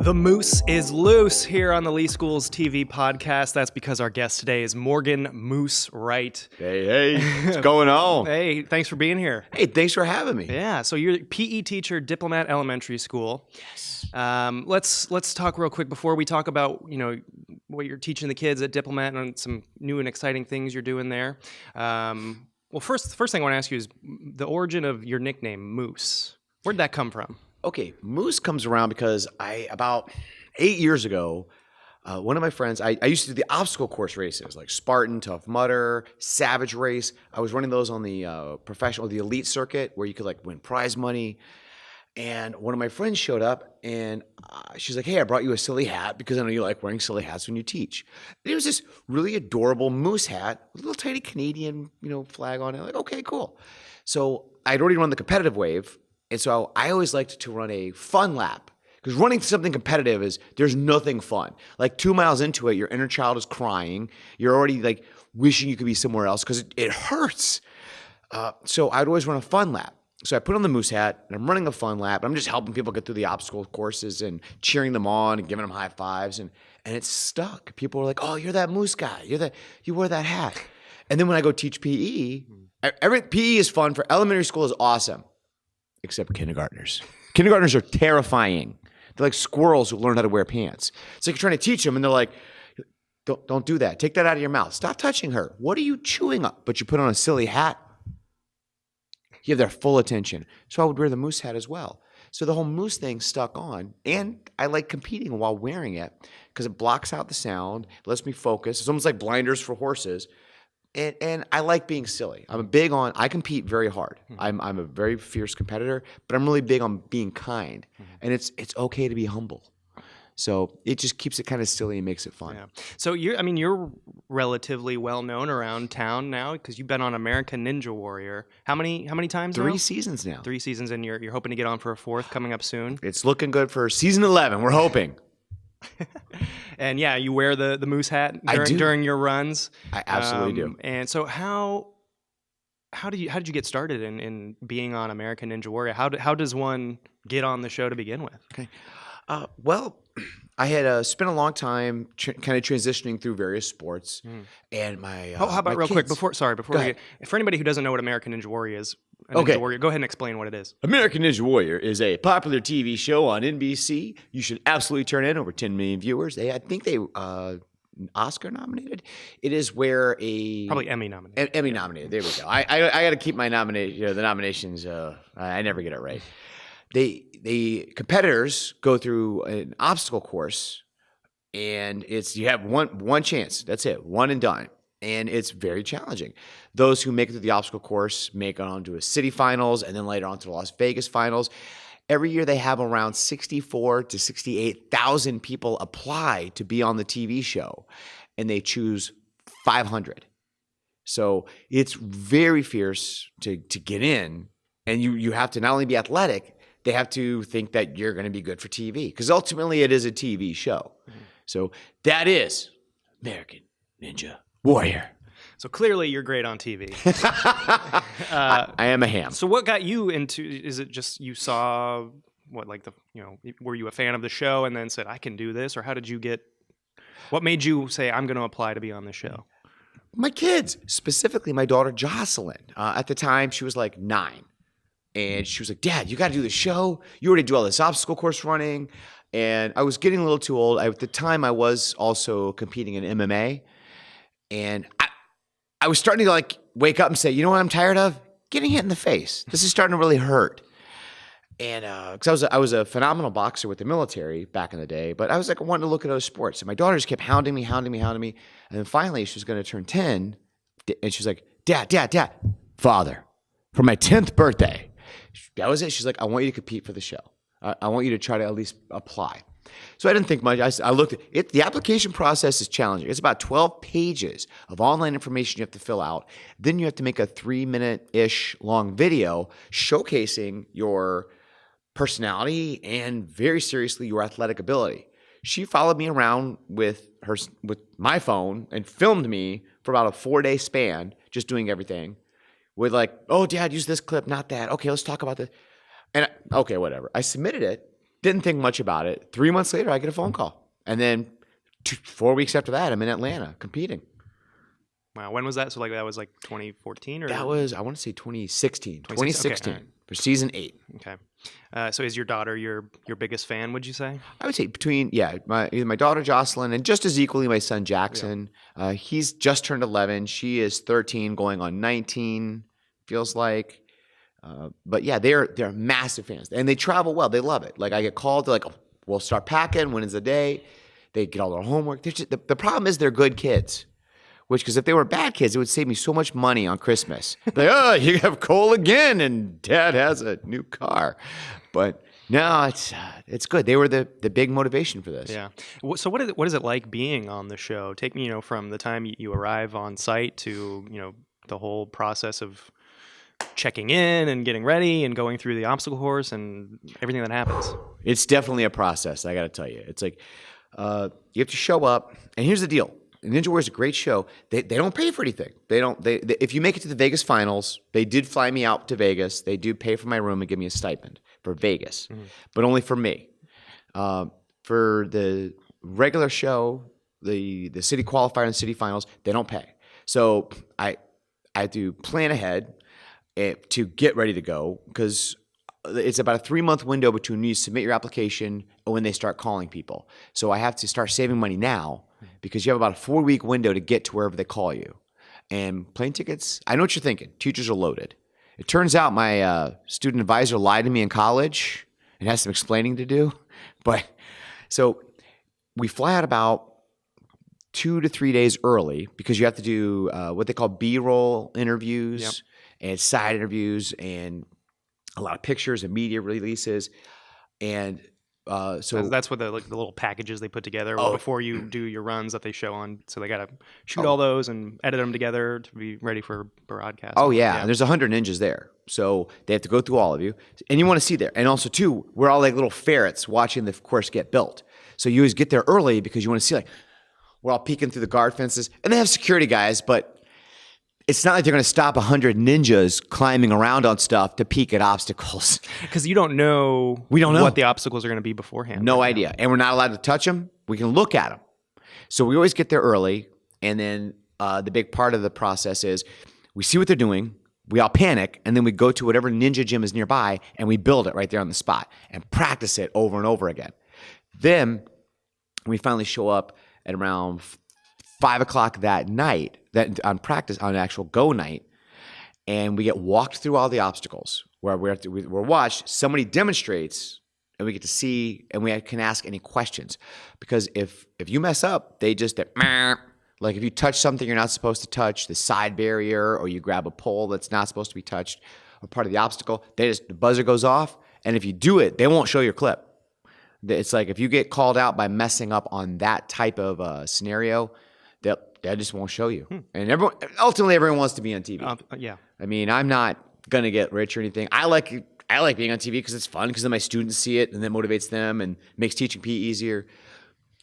The moose is loose here on the Lee Schools TV podcast. That's because our guest today is Morgan Moose Wright. Hey, what's going on? Hey, thanks for being here. Hey, thanks for having me. Yeah, so you're a PE teacher, Diplomat Elementary School. Yes. Let's talk real quick before we talk about, what you're teaching the kids at Diplomat and some new and exciting things you're doing there. Well, first thing I want to ask you is the origin of your nickname, Moose. Where'd that come from? Okay, Moose comes around because about 8 years ago, one of my friends, I used to do the obstacle course races like Spartan, Tough Mudder, Savage Race. I was running those on the the elite circuit where you could like win prize money. And one of my friends showed up and she's like, hey, I brought you a silly hat because I know you like wearing silly hats when you teach. And it was this really adorable moose hat with a little tiny Canadian, flag on it. Like, okay, cool. So I'd already run the competitive wave. And so I always liked to run a fun lap because running something competitive there's nothing fun. Like 2 miles into it, your inner child is crying. You're already like wishing you could be somewhere else because it hurts. So I'd always run a fun lap. So I put on the moose hat and I'm running a fun lap. I'm just helping people get through the obstacle courses and cheering them on and giving them high fives. And it stuck. People were like, oh, you're that moose guy. You wear that hat. And then when I go teach PE, PE is fun. For elementary school is awesome. Except kindergartners. Kindergartners are terrifying. They're like squirrels who learn how to wear pants. It's like you're trying to teach them and they're like, don't do that. Take that out of your mouth. Stop touching her. What are you chewing up? But you put on a silly hat. You have their full attention. So I would wear the moose hat as well. So the whole moose thing stuck on. And I like competing while wearing it because it blocks out the sound. It lets me focus. It's almost like blinders for horses. And I like being silly. I compete very hard. I'm a very fierce competitor, but I'm really big on being kind. And it's okay to be humble. So it just keeps it kind of silly and makes it fun. Yeah. So you're relatively well known around town now because you've been on American Ninja Warrior. How many times now? 3 seasons now. 3 seasons, and you're hoping to get on for a 4th coming up soon. It's looking good for season 11. We're hoping. And yeah, you wear the moose hat during your runs. I absolutely do. And so how did you get started in being on American Ninja Warrior? How does one get on the show to begin with? Okay. Well, I had spent a long time kind of transitioning through various sports, and my how about real quick before for anybody who doesn't know what American Ninja Warrior is, Ninja Warrior, go ahead and explain what it is. American Ninja Warrior is a popular TV show on NBC. You should absolutely turn in over 10 million viewers. I think they Oscar nominated. It is where probably Emmy nominated. Emmy nominated. There we go. I got to keep my nomination. The nominations. I never get it right. The competitors go through an obstacle course, and you have one chance. That's it, one and done. And it's very challenging. Those who make it through the obstacle course make it onto a city finals and then later on to the Las Vegas finals. Every year they have around 64 to 68,000 people apply to be on the TV show, and they choose 500. So it's very fierce to get in, and you have to not only be athletic, they have to think that you're going to be good for TV because ultimately it is a TV show. So that is American Ninja Warrior. So clearly you're great on TV. I am a ham. So what got you into, is it just you saw, were you a fan of the show and then said, I can do this? Or what made you say, I'm going to apply to be on the show? My kids, specifically my daughter Jocelyn. At the time, she was like 9. And she was like, Dad, you got to do the show. You already do all this obstacle course running. And I was getting a little too old. At the time, I was also competing in MMA. And I was starting to wake up and say, you know what I'm tired of? Getting hit in the face. This is starting to really hurt. And because I was a phenomenal boxer with the military back in the day, but I was I wanted to look at other sports. And my daughter just kept hounding me. And then finally, she was going to turn 10. And she was like, Dad, Father, for my 10th birthday. That was it. She's like, I want you to compete for the show. I want you to try to at least apply. So I didn't think much. I looked at it. The application process is challenging. It's about 12 pages of online information you have to fill out. Then you have to make a 3-minute-ish long video showcasing your personality and very seriously your athletic ability. She followed me around with my phone and filmed me for about a 4-day span, just doing everything. With oh, Dad, use this clip, not that. Okay, let's talk about this. And okay, whatever. I submitted it, Didn't think much about it. 3 months later, I get a phone call. And then 4 weeks after that, I'm in Atlanta competing. Wow. When was that? So like that was like 2014 or That was, I want to say 2016. 2016? 2016 Okay, all right. for season 8. Okay. So is your daughter your biggest fan, would you say? I would say between, either my daughter Jocelyn and just as equally my son Jackson. He's just turned 11. She is 13 going on 19, feels like. But yeah, they're massive fans. And they travel well. They love it. Like I get called, they're like, oh, we'll start packing. When is the day? They get all their homework. The problem is they're good kids. Because if they were bad kids, it would save me so much money on Christmas. Like, oh, you have coal again, and Dad has a new car. But no, it's good. They were the big motivation for this. Yeah. So what is it like being on the show? Take me, from the time you arrive on site to, the whole process of checking in and getting ready and going through the obstacle course and everything that happens. It's definitely a process, I got to tell you. It's like you have to show up. And here's the deal. Ninja Warrior is a great show. They don't pay for anything. They if you make it to the Vegas finals, they did fly me out to Vegas. They do pay for my room and give me a stipend for Vegas, but only for me. For the regular show, the city qualifier and city finals, they don't pay. So I had to plan ahead to get ready to go because it's about a 3-month window between when you submit your application and when they start calling people. So I have to start saving money now because you have about a 4-week window to get to wherever they call you. And plane tickets, I know what you're thinking. Teachers are loaded. It turns out my student advisor lied to me in college and has some explaining to do. But so we fly out about 2 to 3 days early because you have to do what they call B-roll interviews and side interviews and a lot of pictures and media releases. And so that's what the little packages they put together before you do your runs that they show on. So they got to shoot all those and edit them together to be ready for broadcast. Oh yeah. And there's 100 ninjas there. So they have to go through all of you. And you want to see there. And also too, we're all like little ferrets watching the course get built. So you always get there early because you want to see we're all peeking through the guard fences. And they have security guys, but it's not like they're going to stop 100 ninjas climbing around on stuff to peek at obstacles. Because you don't know what the obstacles are going to be beforehand. No idea. And we're not allowed to touch them. We can look at them. So we always get there early. And then the big part of the process is we see what they're doing. We all panic. And then we go to whatever ninja gym is nearby and we build it right there on the spot and practice it over and over again. Then we finally show up at around 5 o'clock that night, on actual go night, and we get walked through all the obstacles where we're watched. Somebody demonstrates, and we get to see, and we can ask any questions. Because if you mess up, they just like if you touch something you're not supposed to touch, the side barrier, or you grab a pole that's not supposed to be touched, or part of the obstacle, the buzzer goes off, and if you do it, they won't show your clip. It's like if you get called out by messing up on that type of scenario, they just won't show you. And ultimately everyone wants to be on TV. Yeah. I mean, I'm not going to get rich or anything. I like being on TV because it's fun, because then my students see it and that motivates them and makes teaching PE easier.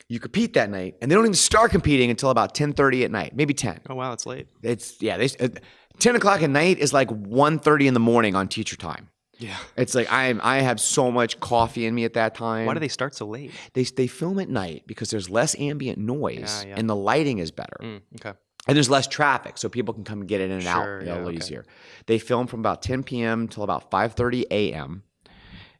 You compete that night, and they don't even start competing until about 10:30 at night, maybe 10. Oh, wow, that's late. 10 o'clock at night is like 1:30 in the morning on teacher time. Yeah. It's like I have so much coffee in me at that time. Why do they start so late? They film at night because there's less ambient noise and the lighting is better. Okay. And there's less traffic, so people can come and get in and out a little easier. They film from about 10 p.m. till about 5:30 a.m.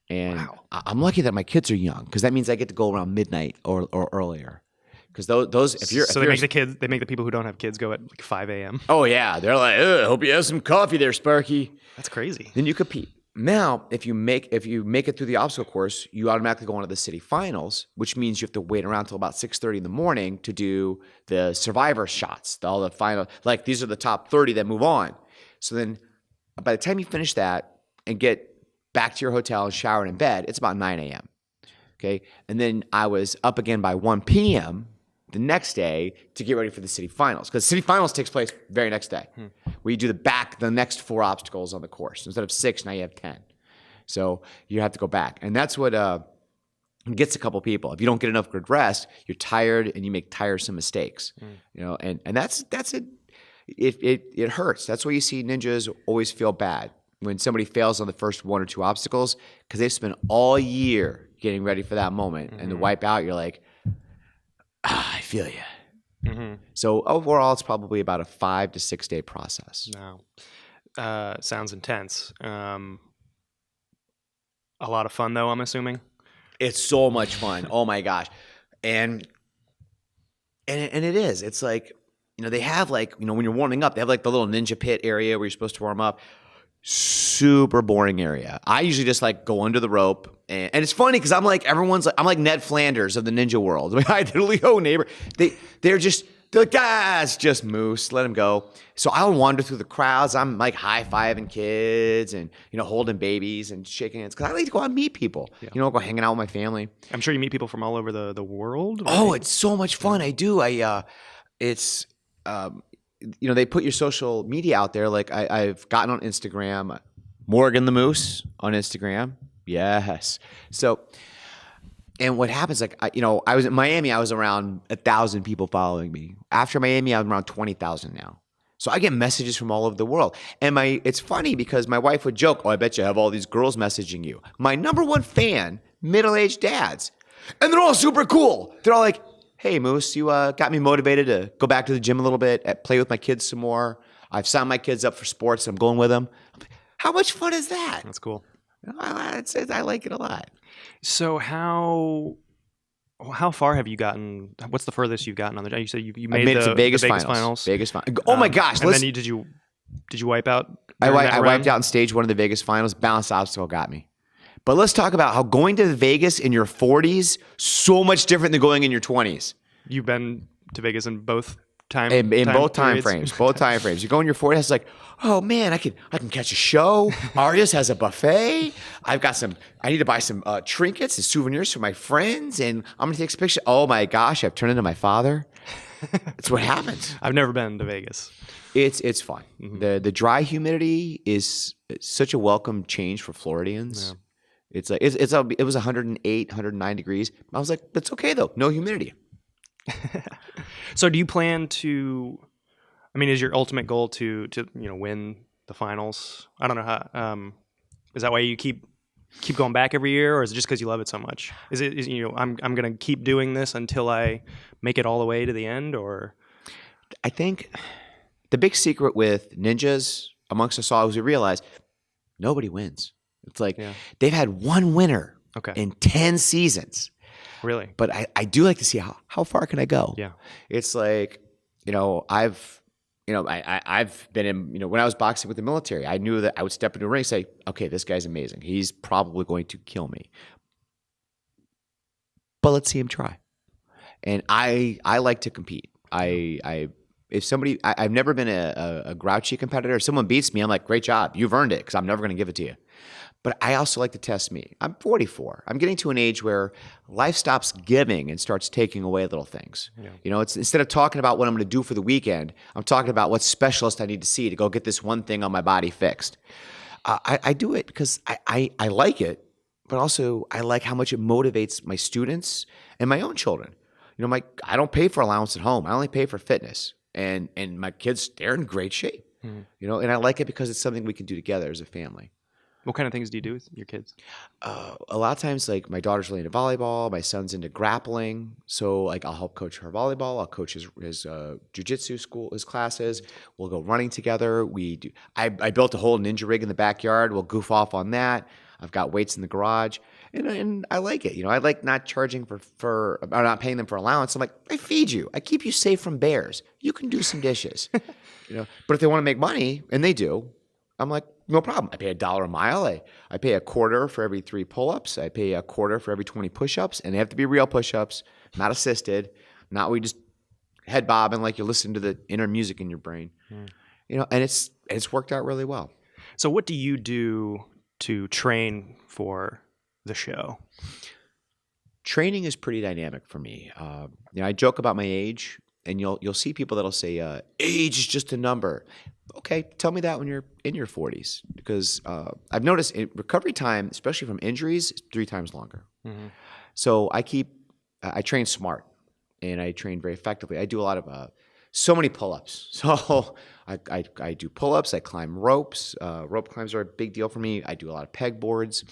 And I'm lucky that my kids are young because that means I get to go around midnight or earlier. Because those they make the people who don't have kids go at like 5 a.m. Oh yeah, they're like, hope you have some coffee there, Sparky. That's crazy. Then you compete. Now, if you make it through the obstacle course, you automatically go on to the city finals, which means you have to wait around till about 6:30 in the morning to do the survivor shots, all the final. Like these are the top 30 that move on. So then, by the time you finish that and get back to your hotel and shower in bed, it's about 9 a.m. Okay, and then I was up again by 1 p.m. the next day to get ready for the city finals, because city finals takes place very next day. Where you do the next 4 obstacles on the course. Instead of 6, now you have 10. So you have to go back. And that's what gets a couple people. If you don't get enough good rest, you're tired and you make tiresome mistakes. And it hurts. That's why you see ninjas always feel bad when somebody fails on the first 1 or 2 obstacles, because they spend all year getting ready for that moment. And to wipe out, you're like, I feel you. So overall, it's probably about a 5 to 6 day process. No. Sounds intense. A lot of fun, though, I'm assuming. It's so much fun. Oh my gosh. And it is. It's like, they have like, when you're warming up, they have like the little ninja pit area where you're supposed to warm up. Super boring area. I usually just like go under the rope. And it's funny because I'm like Ned Flanders of the ninja world. I mean, I literally, neighbor. They're like, it's just Moose. Let him go. So I'll wander through the crowds. I'm like high-fiving kids and, holding babies and shaking hands. Because I like to go out and meet people. Yeah. Go hanging out with my family. I'm sure you meet people from all over the world. Right? Oh, it's so much fun. I do. They put your social media out there. Like I've gotten on Instagram, Morgan the Moose on Instagram. Yes. So, and what happens, like, I was in Miami, I was around 1,000 people following me. After Miami, I'm around 20,000 now. So I get messages from all over the world. And it's funny because my wife would joke, I bet you have all these girls messaging you. My number one fan, middle-aged dads. And they're all super cool. They're all like, hey, Moose, you got me motivated to go back to the gym a little bit, play with my kids some more. I've signed my kids up for sports. I'm going with them. How much fun is that? That's cool. I like it a lot. So how far have you gotten? What's the furthest you've gotten on the? You said you made it to Vegas finals. Vegas finals. Oh my gosh! And then did you wipe out? I wiped out in stage 1 of the Vegas finals. Balanced obstacle got me. But let's talk about how going to Vegas in your 40s so much different than going in your 20s. You've been to Vegas in both time both time frames. Both time frames. You go in your 40s, it's like, oh man, I can catch a show. Arias has a buffet. I need to buy some trinkets and souvenirs for my friends, and I'm gonna take some pictures. Oh my gosh, I've turned into my father. It's what happens. I've never been to Vegas. It's fun. The dry humidity is such a welcome change for Floridians. Yeah. It's like it was 108, 109 degrees. I was like, that's okay though, no humidity. So do you plan to? I mean, is your ultimate goal to win the finals? I don't know how. Is that why you keep going back every year, or is it just because you love it so much? I'm gonna keep doing this until I make it all the way to the end, or? I think the big secret with ninjas amongst us all is we realize nobody wins. It's like they've had one winner in 10 seasons. Really? But I do like to see how far can I go? Yeah. It's like, I've been in, when I was boxing with the military, I knew that I would step into a ring and say, okay, this guy's amazing. He's probably going to kill me. But let's see him try. And I like to compete. I've never been a grouchy competitor. If someone beats me, I'm like, great job. You've earned it because I'm never going to give it to you. But I also like to test me. I'm 44. I'm getting to an age where life stops giving and starts taking away little things. Yeah. It's instead of talking about what I'm going to do for the weekend, I'm talking about what specialist I need to see to go get this one thing on my body fixed. I do it because I like it, but also I like how much it motivates my students and my own children. I don't pay for allowance at home. I only pay for fitness. And my kids, they're in great shape. And I like it because it's something we can do together as a family. What kind of things do you do with your kids? A lot of times, like my daughter's really into volleyball. My son's into grappling. So like I'll help coach her volleyball. I'll coach his jiu-jitsu school, his classes. We'll go running together. I built a whole ninja rig in the backyard. We'll goof off on that. I've got weights in the garage. And I like it. I like not charging or not paying them for allowance. I'm like, I feed you. I keep you safe from bears. You can do some dishes. But if they want to make money, and they do, I'm like, no problem. I pay $1 a mile. I pay $0.25 for every 3 pull-ups. I pay $0.25 for every 20 push-ups. And they have to be real push-ups, not assisted, not where you just head bobbing like you're listening to the inner music in your brain. And it's worked out really well. So what do you do to train for the show? Training is pretty dynamic for me. I joke about my age, and you'll see people that'll say, age is just a number. Okay, tell me that when you're in your 40s, because I've noticed recovery time, especially from injuries, is 3 times longer. So I train smart, and I train very effectively. I do a lot of so many pull-ups. So I do pull-ups. I climb ropes. Rope climbs are a big deal for me. I do a lot of peg boards,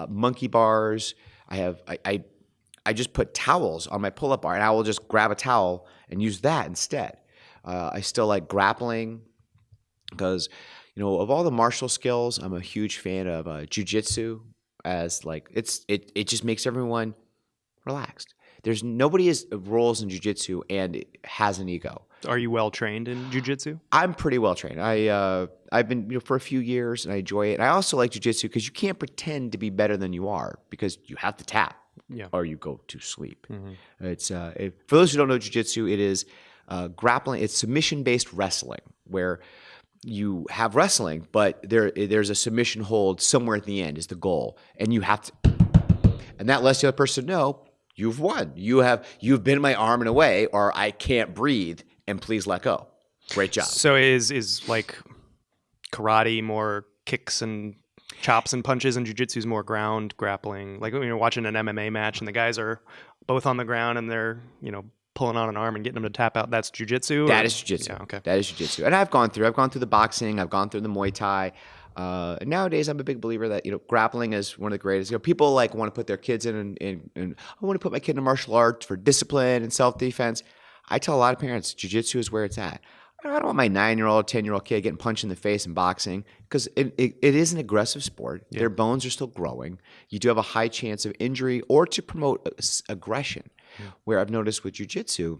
monkey bars. I just put towels on my pull-up bar, and I will just grab a towel and use that instead. I still like grappling because, of all the martial skills, I'm a huge fan of jujitsu. As like it just makes everyone relaxed. There's nobody rolls in jujitsu and has an ego. Are you well trained in jujitsu? I'm pretty well trained. I've been for a few years and I enjoy it. And I also like jujitsu because you can't pretend to be better than you are because you have to tap, or you go to sleep. It's for those who don't know jujitsu, it is grappling. It's submission-based wrestling where you have wrestling, but there's a submission hold somewhere at the end is the goal, and you have to, and that lets the other person know you've won. You've been my arm in a way, or I can't breathe, and please let go. Great job. So is like karate more kicks and chops and punches, and jiu-jitsu is more ground grappling? Like watching an MMA match and the guys are both on the ground and they're pulling on an arm and getting them to tap out. That's jiu-jitsu? That is jiu-jitsu. Yeah, okay. That is jiu-jitsu. And I've gone through the boxing. I've gone through the Muay Thai. Nowadays, I'm a big believer that grappling is one of the greatest. People like want to put their kids in, and I want to put my kid in martial arts for discipline and self-defense. I tell a lot of parents, jiu-jitsu is where it's at. I don't want my 9-year-old, 10-year-old kid getting punched in the face in boxing because it is an aggressive sport. Yeah. Their bones are still growing. You do have a high chance of injury or to promote aggression. Yeah. Where I've noticed with jiu-jitsu,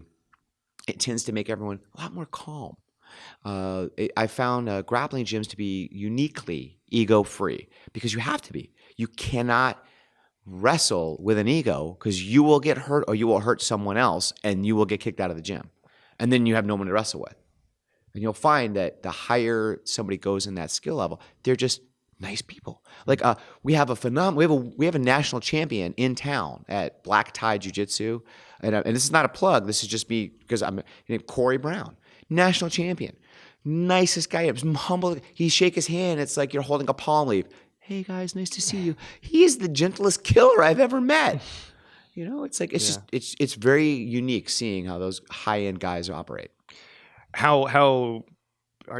it tends to make everyone a lot more calm. I found grappling gyms to be uniquely ego-free because you have to be. You cannot wrestle with an ego because you will get hurt or you will hurt someone else and you will get kicked out of the gym. And then you have no one to wrestle with. And you'll find that the higher somebody goes in that skill level, they're just nice people. Like we have a national champion in town at Black Tie Jiu-Jitsu, and this is not a plug. This is just me because I'm named Corey Brown, national champion, nicest guy. Humble. He shake his hand. It's like you're holding a palm leaf. Hey guys, nice to see you. He is the gentlest killer I've ever met. It's like it's very unique seeing how those high end guys operate. How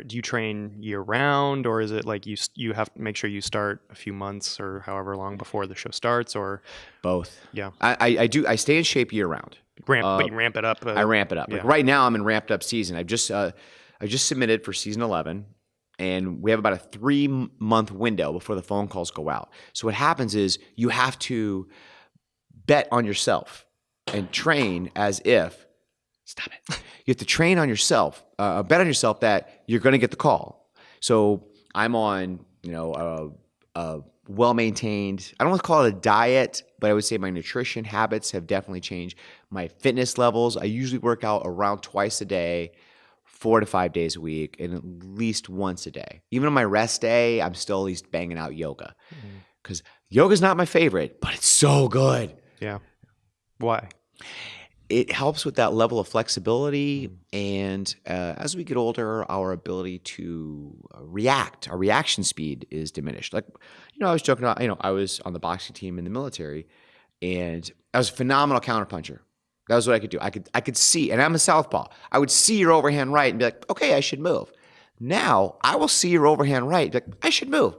do you train year round, or is it like you have to make sure you start a few months or however long before the show starts, or both? Yeah, I stay in shape year round. But you ramp it up. I ramp it up. Yeah. Like right now, I'm in ramped up season. I just submitted for season 11, and we have about a 3-month window before the phone calls go out. So what happens is you have to bet on yourself and train as if. Stop it. You have to train on yourself, bet on yourself that you're going to get the call. So I'm on, a well-maintained, I don't want to call it a diet, but I would say my nutrition habits have definitely changed. My fitness levels, I usually work out around twice a day, 4 to 5 days a week, and at least once a day. Even on my rest day, I'm still at least banging out yoga. Because yoga's not my favorite, but it's so good. Yeah. Why? It helps with that level of flexibility, and as we get older, our ability to react, our reaction speed is diminished. Like, I was joking about, I was on the boxing team in the military, and I was a phenomenal counterpuncher. That was what I could do. I could see, and I'm a southpaw. I would see your overhand right and be like, okay, I should move. Now, I will see your overhand right, like, I should move.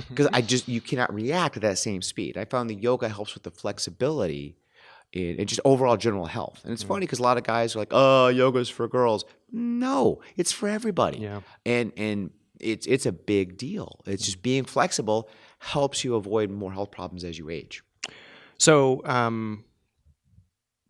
Because you cannot react at that same speed. I found the yoga helps with the flexibility and just overall general health. And it's funny because a lot of guys are like, oh, yoga's for girls. No, it's for everybody. Yeah. And it's a big deal. It's just being flexible helps you avoid more health problems as you age. So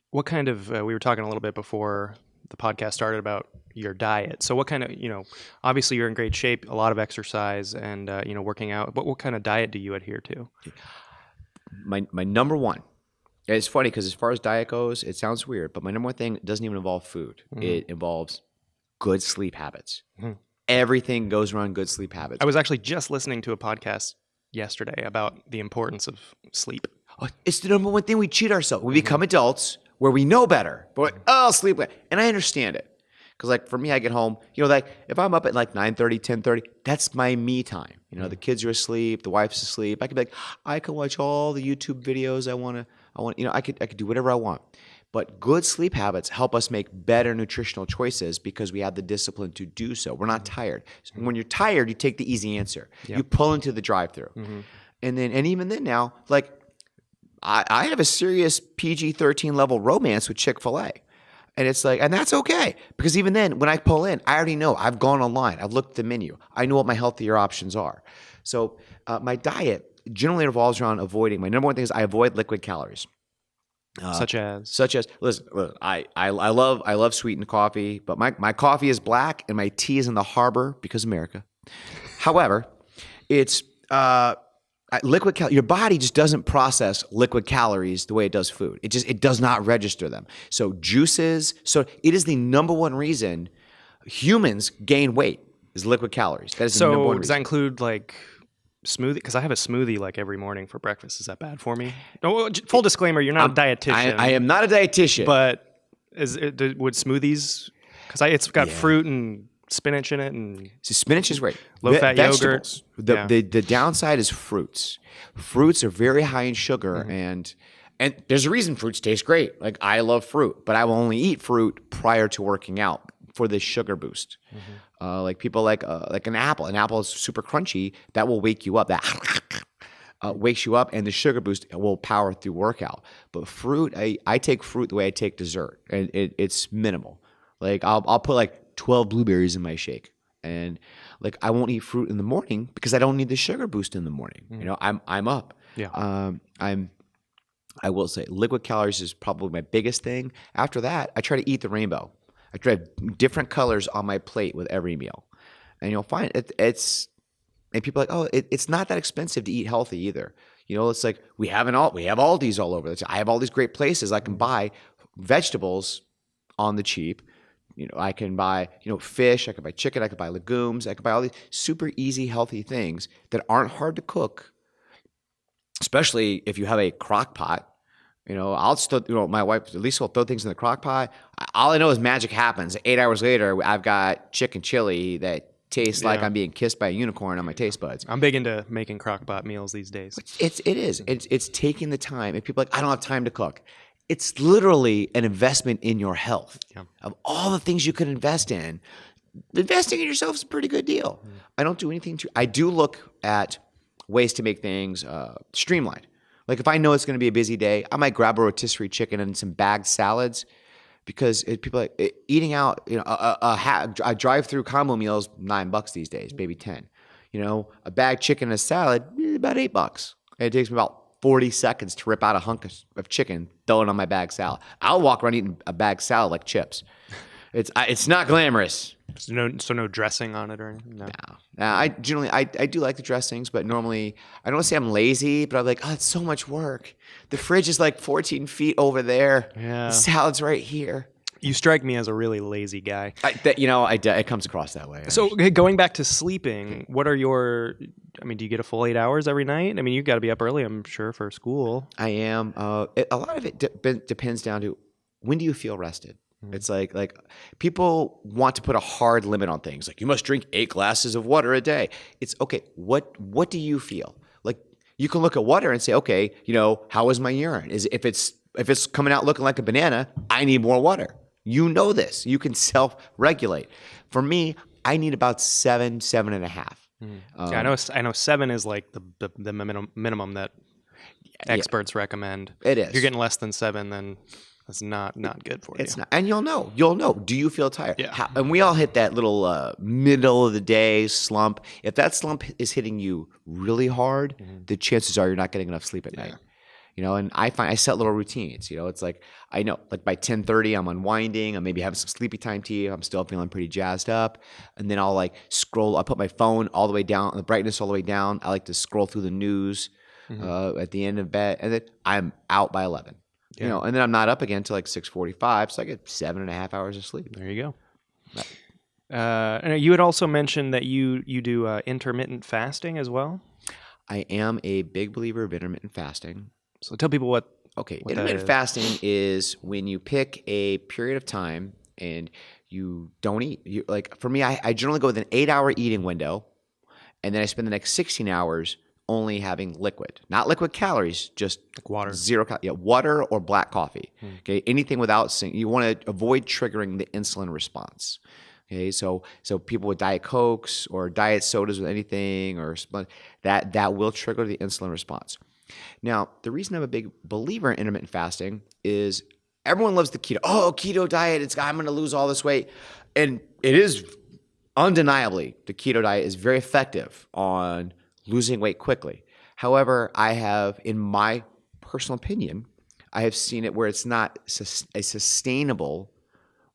what kind of, we were talking a little bit before the podcast started about your diet. So what kind of, obviously you're in great shape, a lot of exercise and, working out. But what kind of diet do you adhere to? My number one. It's funny because as far as diet goes, it sounds weird, but my number one thing doesn't even involve food. Mm-hmm. It involves good sleep habits. Mm-hmm. Everything goes around good sleep habits. I was actually just listening to a podcast yesterday about the importance of sleep. Oh, it's the number one thing we cheat ourselves. We become adults where we know better, but we're like, oh, sleep. And I understand it. Because like for me, I get home, like if I'm up at like 9:30, 10:30, that's my me time. The kids are asleep, the wife's asleep. I can be like, I can watch all the YouTube videos I want, I could do whatever I want. But good sleep habits help us make better nutritional choices because we have the discipline to do so. We're not tired. So when you're tired, you take the easy answer. Yep. You pull into the drive-thru. Mm-hmm. And even then now, like I have a serious PG-13 level romance with Chick-fil-A. And it's like, and that's okay. Because even then, when I pull in, I already know. I've gone online. I've looked at the menu. I know what my healthier options are. So my diet generally revolves around avoiding, my number one thing is I avoid liquid calories. Such as? Listen, I love sweetened coffee, but my coffee is black and my tea is in the harbor because America. However, it's your body just doesn't process liquid calories the way it does food. It does not register them. So juices, it is the number one reason humans gain weight is liquid calories. That is the number one Does reason. that include like smoothie? Because I have a smoothie like every morning for breakfast. Is that bad for me? No, full disclaimer, you're not a dietitian. I am not a dietitian. But would smoothies, because it's got fruit and spinach in it, and so spinach is great. Low-fat Vegetables. yogurt. The downside is fruits. Fruits are very high in sugar, and there's a reason fruits taste great. Like I love fruit, but I will only eat fruit prior to working out for the sugar boost. Like people like an apple. An apple is super crunchy. That will wake you up. That wakes you up, and the sugar boost will power through workout. But fruit, I take fruit the way I take dessert, and it's minimal. Like I'll put like 12 blueberries in my shake, and like I won't eat fruit in the morning because I don't need the sugar boost in the morning. You know, I'm up. Yeah. I will say liquid calories is probably my biggest thing. After that, I try to eat the rainbow. I try different colors on my plate with every meal, and you'll find it's. And people are like, oh, it's not that expensive to eat healthy either. You know, it's like we have Aldi's all over. I have all these great places I can buy vegetables on the cheap. You know, I can buy, fish, I can buy chicken, I can buy legumes, I can buy all these super easy, healthy things that aren't hard to cook, especially if you have a crock pot. I'll still, my wife, Lisa will throw things in the crock pot. All I know is magic happens. 8 hours later, I've got chicken chili that tastes like I'm being kissed by a unicorn on my taste buds. I'm big into making crock pot meals these days. It's taking the time. And people are like, I don't have time to cook. It's literally an investment in your health. Yeah. Of all the things you could invest in, investing in yourself is a pretty good deal. I don't do anything I do look at ways to make things streamlined. Like if I know it's going to be a busy day, I might grab a rotisserie chicken and some bagged salads, because people are eating out. A drive-through combo meal is $9 these days, maybe 10. A bagged chicken and a salad about $8. And it takes me about 40 seconds to rip out a hunk of chicken, throw it on my bagged salad. I'll walk around eating a bagged salad like chips. It's not glamorous. So no dressing on it or anything? No. I generally I do like the dressings, but normally I don't want to say I'm lazy, but I'm like, oh, it's so much work. The fridge is like 14 feet over there. Yeah. The salad's right here. You strike me as a really lazy guy. It comes across that way. So going back to sleeping, what are do you get a full 8 hours every night? You've got to be up early, I'm sure, for school. I am. A lot of it depends down to when do you feel rested. It's like people want to put a hard limit on things. Like you must drink 8 glasses of water a day. It's okay. What do you feel? Like you can look at water and say, okay, how is my urine? If it's coming out looking like a banana, I need more water. You know this. You can self-regulate. For me, I need about 7.5. Yeah, I know 7 is like the minimum that experts recommend. It is. If you're getting less than 7, then that's not good for you. It's not. And you'll know. Do you feel tired? Yeah. And we all hit that little middle of the day slump. If that slump is hitting you really hard, the chances are you're not getting enough sleep at night. And I set little routines. It's like I know, like by 10:30, I'm unwinding. I'm maybe having some sleepy time tea. I'm still feeling pretty jazzed up, and then I'll like scroll. I put my phone all the way down, the brightness all the way down. I like to scroll through the news at the end of bed, and then I'm out by 11. Yeah. And then I'm not up again until like 6:45, so I get 7.5 hours of sleep. There you go. And you had also mentioned that you do intermittent fasting as well. I am a big believer of intermittent fasting. So tell people what. Okay, what intermittent fasting is when you pick a period of time and you don't eat. Like for me, I generally go with an 8-hour eating window, and then I spend the next 16 hours only having liquid, not liquid calories, just like water, water or black coffee. Okay, anything without you want to avoid triggering the insulin response. Okay, so people with Diet Cokes or diet sodas with anything or that will trigger the insulin response. Now, the reason I'm a big believer in intermittent fasting is everyone loves the keto. Oh, keto diet, I'm going to lose all this weight. And it is undeniably, the keto diet is very effective on losing weight quickly. However, I have, in my personal opinion, I have seen it where it's not a sustainable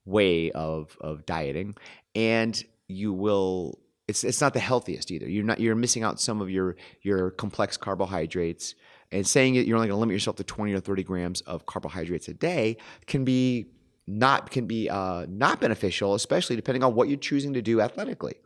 way of dieting, and it's not the healthiest either. You're missing out some of your complex carbohydrates, and saying you're only going to limit yourself to 20 or 30 grams of carbohydrates a day can be not beneficial, especially depending on what you're choosing to do athletically.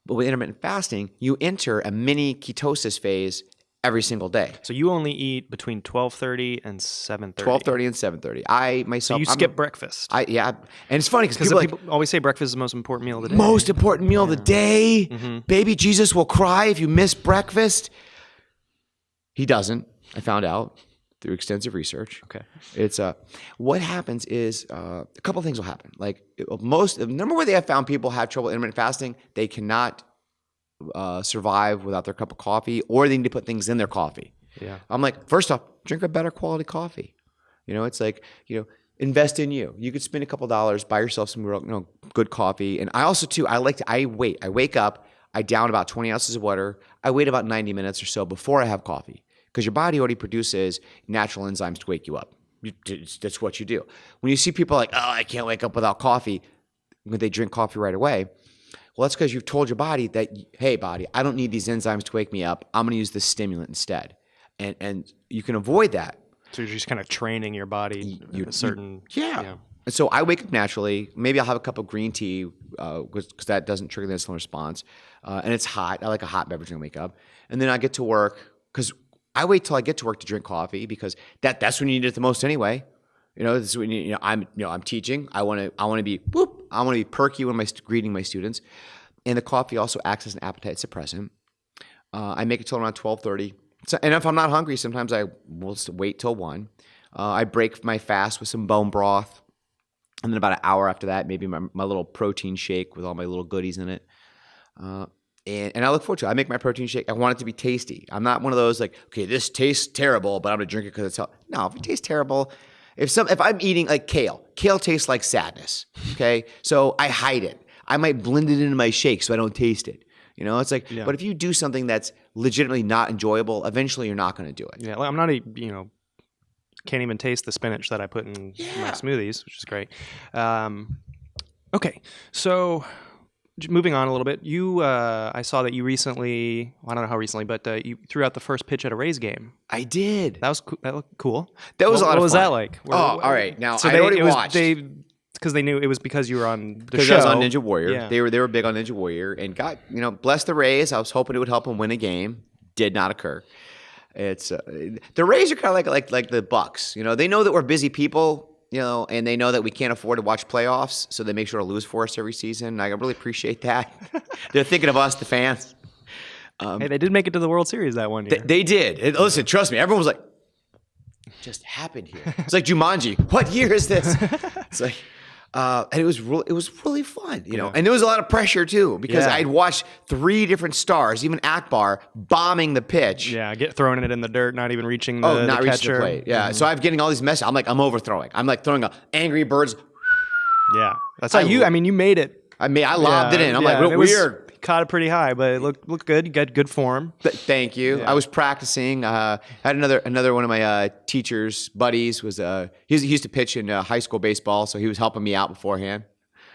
But with intermittent fasting, you enter a mini ketosis phase every single day. So you only eat between 12:30 and 7:30. 12:30 and 7:30. I myself. So you skip breakfast. Yeah, and it's funny because people always say breakfast is the most important meal of the day. Most important meal of the day. Mm-hmm. Baby Jesus will cry if you miss breakfast. He doesn't. I found out through extensive research. Okay. It's what happens is a couple things will happen. Like the number where they have found people have trouble intermittent fasting, they cannot survive without their cup of coffee, or they need to put things in their coffee. Yeah. I'm like, first off, drink a better quality coffee. It's like, invest in you. You could spend a couple dollars, buy yourself some real, good coffee. And I also too, I wake up, I down about 20 ounces of water. I wait about 90 minutes or so before I have coffee, because your body already produces natural enzymes to wake you up. That's what you do. When you see people like, oh, I can't wake up without coffee, when they drink coffee right away, well, that's because you've told your body that, hey, body, I don't need these enzymes to wake me up. I'm going to use this stimulant instead. And you can avoid that. So you're just kind of training your body a certain... Yeah. And so I wake up naturally. Maybe I'll have a cup of green tea because that doesn't trigger the insulin response. And it's hot. I like a hot beverage when I wake up. And then I get to work, because I wait till I get to work to drink coffee, because that's when you need it the most anyway. This is when I'm teaching. I want to be perky when I'm greeting my students, and the coffee also acts as an appetite suppressant. I make it till around 12:30. So, and if I'm not hungry, sometimes I will wait till 1. I break my fast with some bone broth, and then about an hour after that, maybe my little protein shake with all my little goodies in it. And I look forward to it. I make my protein shake. I want it to be tasty. I'm not one of those like, okay, this tastes terrible, but I'm gonna drink it because it's healthy. No, if it tastes terrible. If I'm eating like kale tastes like sadness, okay? So I hide it. I might blend it into my shake so I don't taste it. It's like, but if you do something that's legitimately not enjoyable, eventually you're not going to do it. Yeah, like I'm not can't even taste the spinach that I put in my smoothies, which is great. Okay, so moving on a little bit, I saw that you recently, I don't know how recently, but you threw out the first pitch at a Rays game. I did. That looked cool. That was a lot of fun. What was that like? All right. Now, so I already watched. Because they knew it was because you were on the show. Because I was on Ninja Warrior. Yeah. They were big on Ninja Warrior. And God, bless the Rays. I was hoping it would help them win a game. Did not occur. It's the Rays are kind of like the Bucks. They know that we're busy people. And they know that we can't afford to watch playoffs, so they make sure to lose for us every season. I really appreciate that. They're thinking of us, the fans. Hey, they did make it to the World Series that one year. They did. Listen, trust me. Everyone was like, "What just happened here?" It's like Jumanji. What year is this? It's like, and it was really fun, And there was a lot of pressure too, because I'd watched 3 different stars, even Akbar, bombing the pitch. Yeah, throwing it in the dirt, not even reaching the not catcher. reaching the plate. Yeah, so I'm getting all these messages. I'm overthrowing. I'm like throwing Angry Birds. Yeah, that's how you made it. I lobbed it in. I'm like, weird. Caught it pretty high, but it looked good. You got good form. Thank you. Yeah. I was practicing. Had another one of my teachers' buddies was he used to pitch in high school baseball, so he was helping me out beforehand.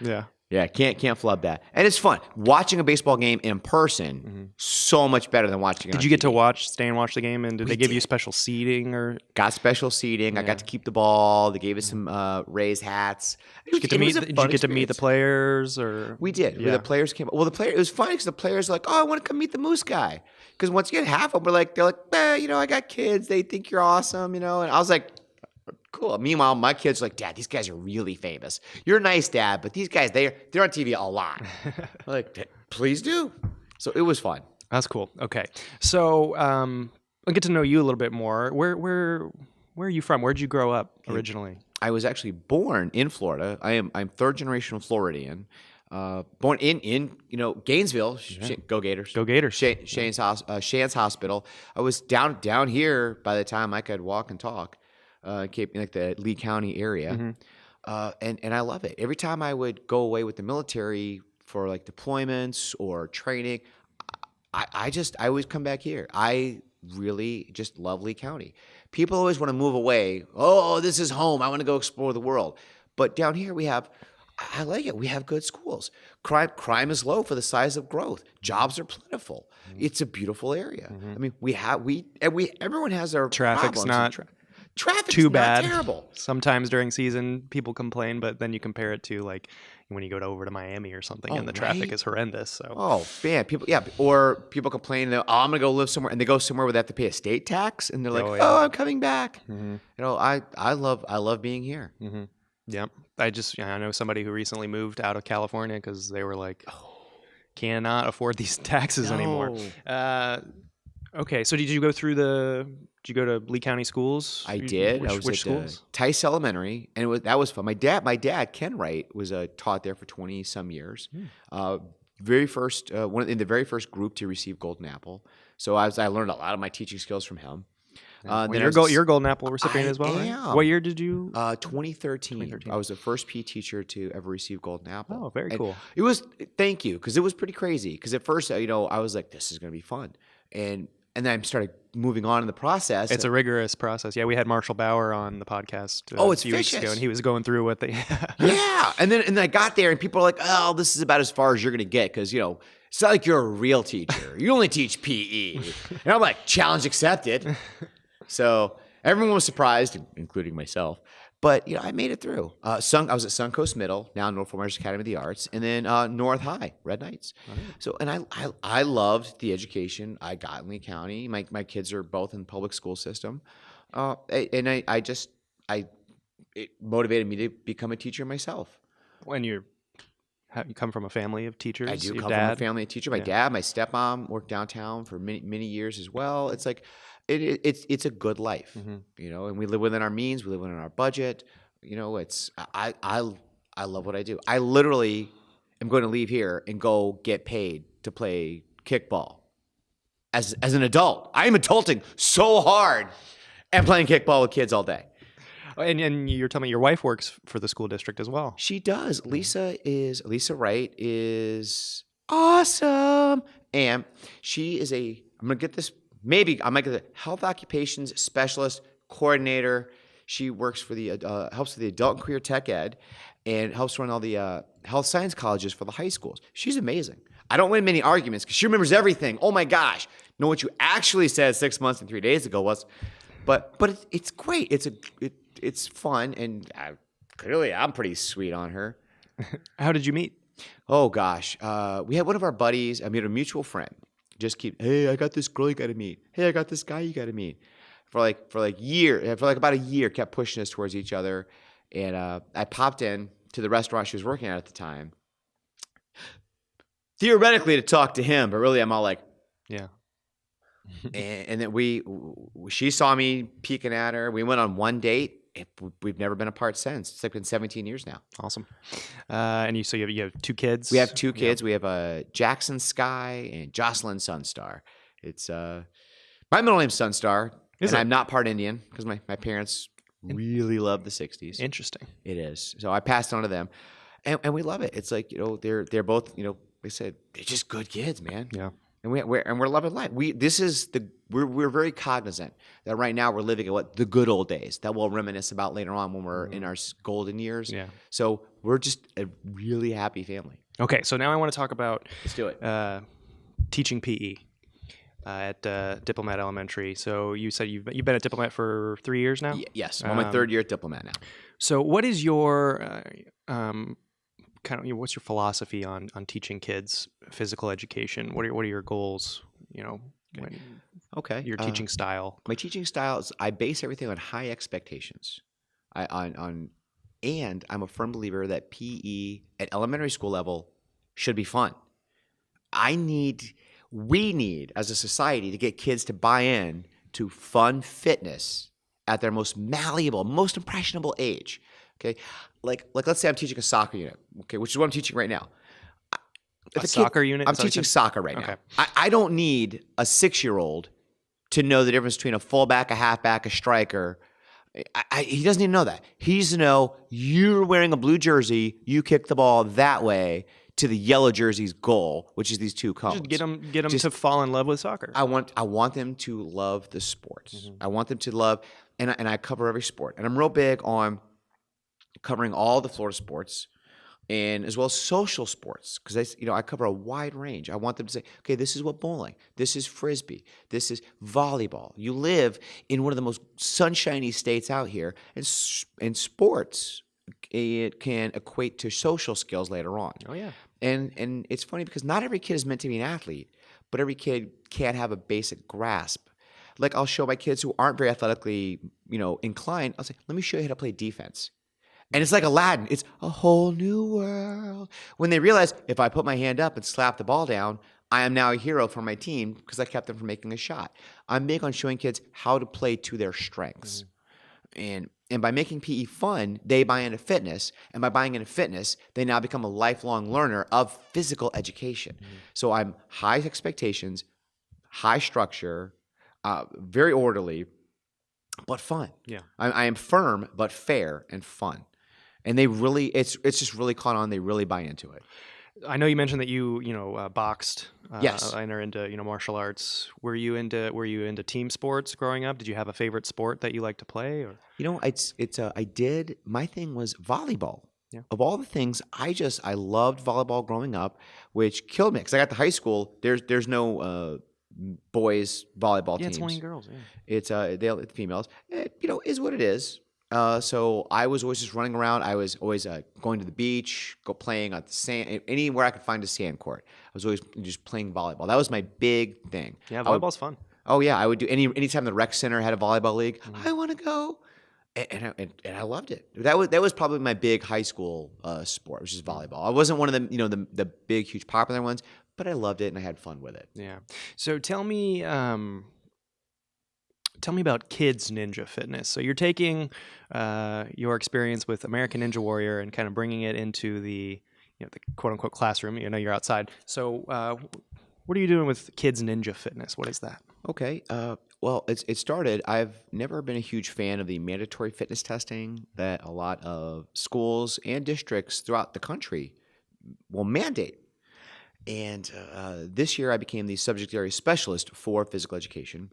Yeah. Yeah, can't flub that. And it's fun. Watching a baseball game in person, so much better than watching it Did you get to stay and watch the game? And did they give you special seating? Got special seating. Yeah. I got to keep the ball. They gave us some Rays hats. Did you get to meet the players? Or we did. Yeah. The players came. Well, it was funny because the players were like, oh, I want to come meet the Moose guy. Because once you get half of them, they're like, I got kids. They think you're awesome, And I was like, cool. Meanwhile, my kids are like, Dad, these guys are really famous. You're nice, Dad, but these guys, they're on TV a lot. I'm like, please do. So it was fun. That's cool. Okay. So I'll get to know you a little bit more. Where are you from? Where'd you grow up originally? I was actually born in Florida. I'm third generation Floridian. Born in Gainesville. Go Gators. Go Gators. Shands Hospital. I was down here by the time I could walk and talk. Cape, like the Lee County area. And I love it. Every time I would go away with the military for like deployments or training, I always come back here. I really just love Lee County. People always want to move away. Oh, this is home. I want to go explore the world. But down here I like it. We have good schools. Crime is low for the size of growth. Jobs are plentiful. It's a beautiful area. I mean, everyone has their Traffic's problems. not Traffic's too not bad. terrible. Sometimes during season, people complain, but then you compare it to like when you go over to Miami or something, and the traffic right? is horrendous. So, Oh man, or people complain that I'm gonna go live somewhere, and they go somewhere where they have to pay a state tax, and they're like, yeah. I'm coming back. I love being here. Yep. I know somebody who recently moved out of California because they were like, cannot afford these taxes anymore. Okay, so did you go to Lee County schools? I did. I was which at schools? Tice Elementary, and that was fun. My dad, Ken Wright, was taught there for 20 some years. Very first, in the very first group to receive Golden Apple. So I learned a lot of my teaching skills from him. Well, you're Golden Apple recipient as well, am. right? What year did you? 2013. I was the first PE teacher to ever receive Golden Apple. Oh, very cool. It was, thank you, because it was pretty crazy. Because at first, I was like, this is going to be fun. And then I started moving on in the process. It's a rigorous process. Yeah, we had Marshall Bauer on the podcast it's a few weeks ago, and he was going through what they... Yeah. And then I got there, and people are like, oh, this is about as far as you're going to get, because, it's not like you're a real teacher. You only teach PE. And I'm like, challenge accepted. So everyone was surprised, including myself. But, I made it through. I was at Suncoast Middle, now North Fort Myers Academy of the Arts, and then North High, Red Knights. So, and I loved the education I got in Lee County. My kids are both in the public school system. It motivated me to become a teacher myself. When you come from a family of teachers? I do Your come dad? from a family of teachers. My dad, my stepmom worked downtown for many, many years as well. It's like, it's a good life, and we live within our means. We live within our budget. I love what I do. I literally am going to leave here and go get paid to play kickball as an adult. I am adulting so hard and playing kickball with kids all day. And you're telling me your wife works for the school district as well. She does. Lisa Wright is awesome. And she is I'm going to get this. Maybe I might get the health occupations specialist coordinator. She works for helps with the adult and career tech ed, and helps run all the health science colleges for the high schools. She's amazing. I don't win many arguments because she remembers everything. Oh my gosh, know what you actually said 6 months and 3 days ago was, but it's great. It's fun, and clearly I'm pretty sweet on her. How did you meet? Oh gosh, we had one of our buddies. I made a mutual friend. Hey, I got this girl you got to meet. Hey, I got this guy you got to meet. For about a year, kept pushing us towards each other. And I popped in to the restaurant she was working at the time, theoretically to talk to him, but really I'm all like, yeah. and then she saw me peeking at her. We went on one date. We've never been apart since. It's like been 17 years now. Awesome. And you have 2 kids? We have 2 kids. We have Jackson Sky and Jocelyn Sunstar. It's my middle name's Sunstar, and I'm not part Indian because my parents really love the 60s. Interesting. It is. So I passed on to them, and we love it. It's like they're both like I said, they're just good kids, man. Yeah. And we're loving life. We're very cognizant that right now we're living in the good old days that we'll reminisce about later on when we're in our golden years. Yeah. So we're just a really happy family. Okay, so now I want to talk about Let's do it. Teaching PE at Diplomat Elementary. So you said you've been at Diplomat for 3 years now? Yes, I'm on my 3rd year at Diplomat now. So what is your what's your philosophy on teaching kids physical education? What are your goals? Okay. Your teaching style. My teaching style is I base everything on high expectations. And I'm a firm believer that PE at elementary school level should be fun. We need as a society to get kids to buy in to fun fitness at their most malleable, most impressionable age. Okay, like let's say I'm teaching a soccer unit. Okay, which is what I'm teaching right now. If A soccer unit? I'm Is that what you teaching said? soccer right Okay. now. I don't need a 6-year-old to know the difference between a fullback, a halfback, a striker. He doesn't even know that. He needs to know you're wearing a blue jersey, you kick the ball that way to the yellow jersey's goal, which is these two cones. Just get them Just to fall in love with soccer. I want them to love the sports. I want them to love, and I cover every sport, and I'm real big on covering all the Florida sports, and as well as social sports, because I cover a wide range. I want them to say, okay, this is what bowling, this is frisbee, this is volleyball. You live in one of the most sunshiny states out here, and sports, it can equate to social skills later on. Oh yeah. And it's funny because not every kid is meant to be an athlete, but every kid can have a basic grasp. Like I'll show my kids who aren't very athletically, inclined, I'll say, let me show you how to play defense. And it's like Aladdin. It's a whole new world. When they realize if I put my hand up and slap the ball down, I am now a hero for my team because I kept them from making a shot. I'm big on showing kids how to play to their strengths. And by making PE fun, they buy into fitness. And by buying into fitness, they now become a lifelong learner of physical education. So I'm high expectations, high structure, very orderly, but fun. Yeah. I am firm, but fair and fun. And they really, it's just really caught on. They really buy into it. I know you mentioned that you boxed. Yes. And are into martial arts. Were you into team sports growing up? Did you have a favorite sport that you like to play? Or I did. My thing was volleyball. Yeah. Of all the things, I loved volleyball growing up, which killed me because I got to high school. There's no boys volleyball yeah, teams. it's only girls. Yeah. It's females. It is what it is. So I was always just running around. I was always going to the beach, playing at the sand, anywhere I could find a sand court. I was always just playing volleyball. That was my big thing. Yeah, volleyball's fun. Oh yeah, I would do anytime the rec center had a volleyball league. I want to go, and I loved it. That was probably my big high school sport, which is volleyball. I wasn't one of them, the big, huge, popular ones, but I loved it and I had fun with it. Yeah. So tell me about Kids Ninja Fitness. So you're taking your experience with American Ninja Warrior and kind of bringing it into the quote unquote classroom. You're outside. So what are you doing with Kids Ninja Fitness? What is that? Okay. Well, it started. I've never been a huge fan of the mandatory fitness testing that a lot of schools and districts throughout the country will mandate. And this year I became the subject area specialist for physical education.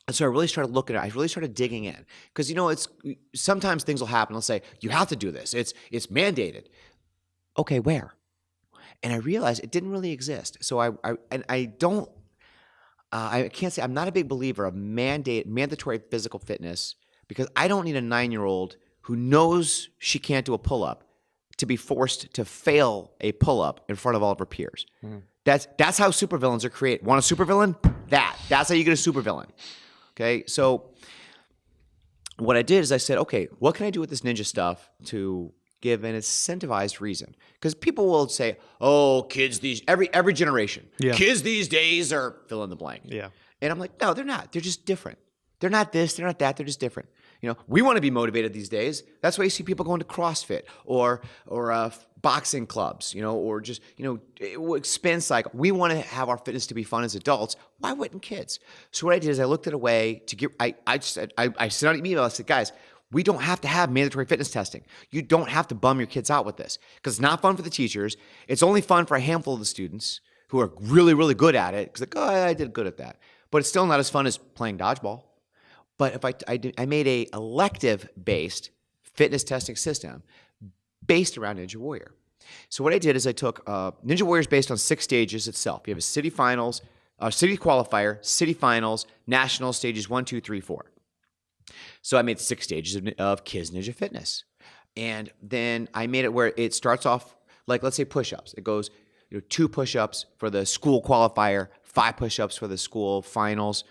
And so I really started looking at it. I really started digging in because, it's sometimes things will happen. I'll say, you have to do this. It's mandated. Okay, where? And I realized it didn't really exist. So I can't say I'm not a big believer of mandatory physical fitness because I don't need a 9-year-old who knows she can't do a pull-up to be forced to fail a pull-up in front of all of her peers. That's how supervillains are created. Want a supervillain? That's how you get a supervillain. Okay, so what I did is I said, okay, what can I do with this ninja stuff to give an incentivized reason? Because people will say, oh, kids every generation, kids these days are fill in the blank. Yeah. And I'm like, no, they're not. They're just different. They're not this, they're not that, they're just different. We want to be motivated these days. That's why you see people going to CrossFit or boxing clubs, or just, spin cycle. We want to have our fitness to be fun as adults. Why wouldn't kids? So what I did is I looked at a way to get, I sent out an email. I said, guys, we don't have to have mandatory fitness testing. You don't have to bum your kids out with this because it's not fun for the teachers. It's only fun for a handful of the students who are really, really good at it because I did good at that. But it's still not as fun as playing dodgeball. But if I made a elective-based fitness testing system based around Ninja Warrior. So what I did is I took Ninja Warrior is based on 6 stages itself. You have a city finals, city qualifier, city finals, national stages 1, 2, 3, 4. So I made 6 stages of Kids Ninja Fitness. And then I made it where it starts off like, let's say push-ups. It goes 2 push-ups for the school qualifier, 5 push-ups for the school finals.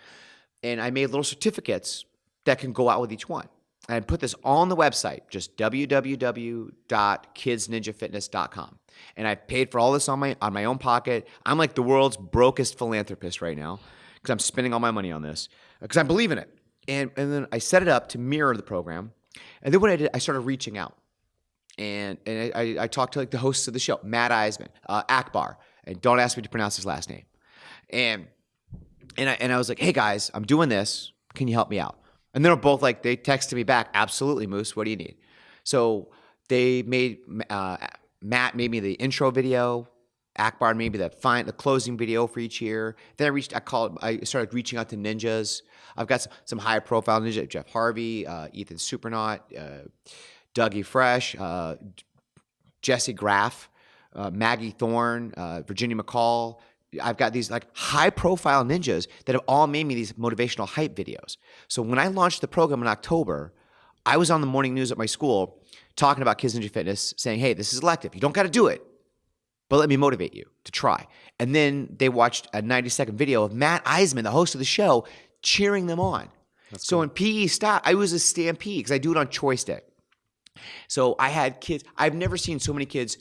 And I made little certificates that can go out with each one. And I put this all on the website, just www.kidsninjafitness.com. And I paid for all this on my own pocket. I'm like the world's brokest philanthropist right now because I'm spending all my money on this because I believe in it. And then I set it up to mirror the program. And then what I did, I started reaching out. and I talked to like the hosts of the show, Matt Eisman, Akbar, and don't ask me to pronounce his last name. And I was like, hey guys, I'm doing this. Can you help me out? And they're both like, they texted me back, absolutely, Moose. What do you need? So they made Matt made me the intro video. Akbar made me the closing video for each year. Then I started reaching out to ninjas. I've got some high profile ninjas: Jeff Harvey, Ethan Supernaut, Dougie Fresh, Jesse Graff, Maggie Thorne, Virginia McCall. I've got these like high profile ninjas that have all made me these motivational hype videos. So when I launched the program in October, I was on the morning news at my school talking about Kids Ninja Fitness, saying, hey, this is elective. You don't got to do it, but let me motivate you to try. And then they watched a 90-second video of Matt Eisman, the host of the show, cheering them on. That's so cool. When PE stopped, I was a stampede because I do it on choice day. So I had kids. I've never seen so many kids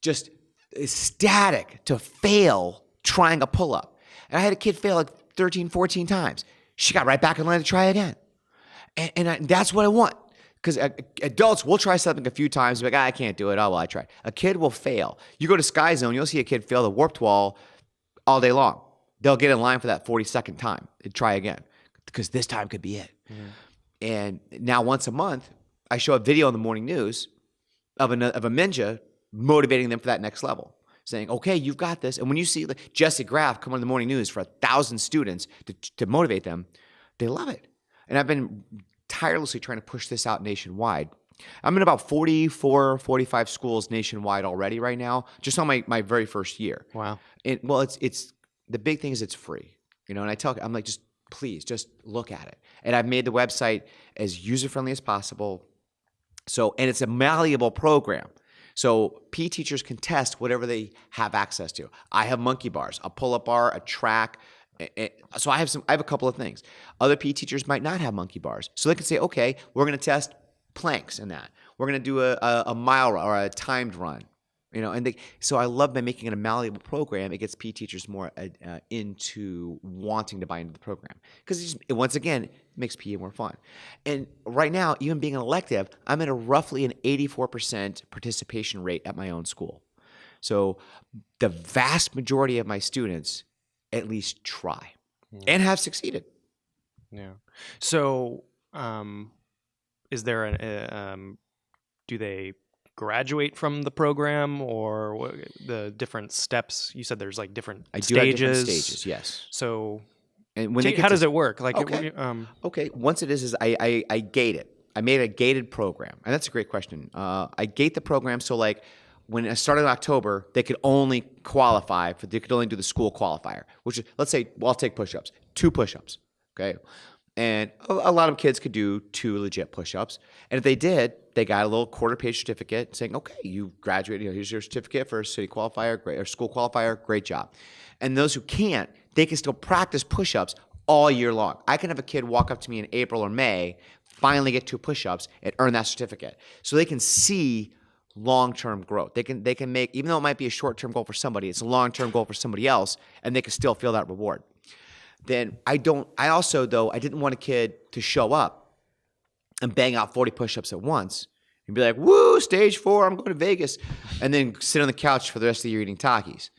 just ecstatic to fail trying a pull-up. And I had a kid fail like 13, 14 times. She got right back in line to try again. And that's what I want. Because adults will try something a few times, like, I can't do it. Oh, well, I tried. A kid will fail. You go to Sky Zone, you'll see a kid fail the warped wall all day long. They'll get in line for that 42nd time and try again, because this time could be it. Mm-hmm. And now once a month, I show a video in the morning news of a ninja motivating them for that next level, saying, okay, you've got this. And when you see like Jesse Graff come on the morning news for 1,000 students to motivate them, they love it. And I've been tirelessly trying to push this out nationwide. I'm in about 44, 45 schools nationwide already right now, just on my very first year. Wow. And well, it's the big thing is it's free, and I'm like, just please, just look at it. And I've made the website as user-friendly as possible. So, and it's a malleable program. So PE teachers can test whatever they have access to. I have monkey bars, a pull-up bar, a track. So I have a couple of things. Other PE teachers might not have monkey bars. So they can say, okay, we're going to test planks in that. We're going to do a mile run or a timed run. So I love by making it a malleable program, it gets PE teachers more into wanting to buy into the program. Because once again, it makes PE more fun. And right now, even being an elective, I'm at roughly an 84% participation rate at my own school. So the vast majority of my students at least try and have succeeded. Yeah. So is there do they graduate from the program, or the different steps? You said there's like different stages. I do have different stages, yes. So and when how does it work? Like, okay. Once it is I gate it. I made a gated program, and that's a great question. I gate the program so like when I started in October, they could only qualify they could only do the school qualifier, which is, let's say, well, I'll take push-ups, 2 push-ups, okay? And a lot of kids could do 2 legit push-ups. And if they did, they got a little quarter-page certificate saying, okay, you graduated, here's your certificate for a city qualifier, great, or school qualifier, great job. And those who can't, they can still practice push-ups all year long. I can have a kid walk up to me in April or May, finally get 2 push-ups, and earn that certificate. So they can see long-term growth. They can make, even though it might be a short-term goal for somebody, it's a long-term goal for somebody else, and they can still feel that reward. Then I didn't want a kid to show up and bang out 40 push-ups at once and be like, woo, stage 4, I'm going to Vegas, and then sit on the couch for the rest of the year eating Takis.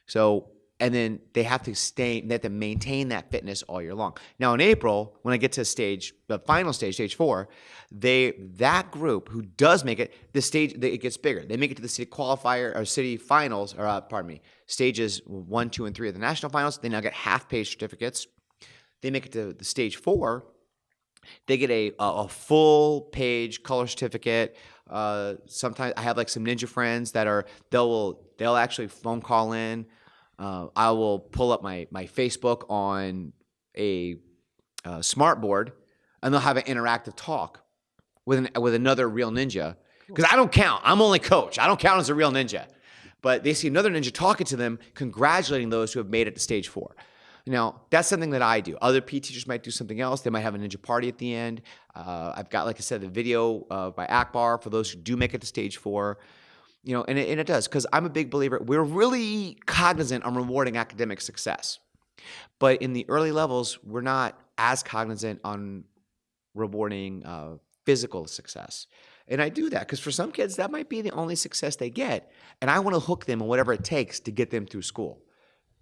So, and then they have to maintain that fitness all year long. Now in April, when I get to the final stage, stage 4, that group who does make it, it gets bigger. They make it to the city qualifier or city finals, or stages 1, 2, and 3 of the national finals. They now get half-page certificates. They make it to the stage 4. They get a full-page color certificate. Sometimes I have like some ninja friends that they'll actually phone call in. I will pull up my Facebook on a smart board, and they'll have an interactive talk with another real ninja. Because I don't count. I'm only coach. I don't count as a real ninja. But they see another ninja talking to them, congratulating those who have made it to stage 4. Now, that's something that I do. Other PE teachers might do something else. They might have a ninja party at the end. I've got, like I said, the video by Akbar for those who do make it to stage 4. And it does, because I'm a big believer. We're really cognizant on rewarding academic success. But in the early levels, we're not as cognizant on rewarding physical success. And I do that because for some kids, that might be the only success they get. And I want to hook them in whatever it takes to get them through school.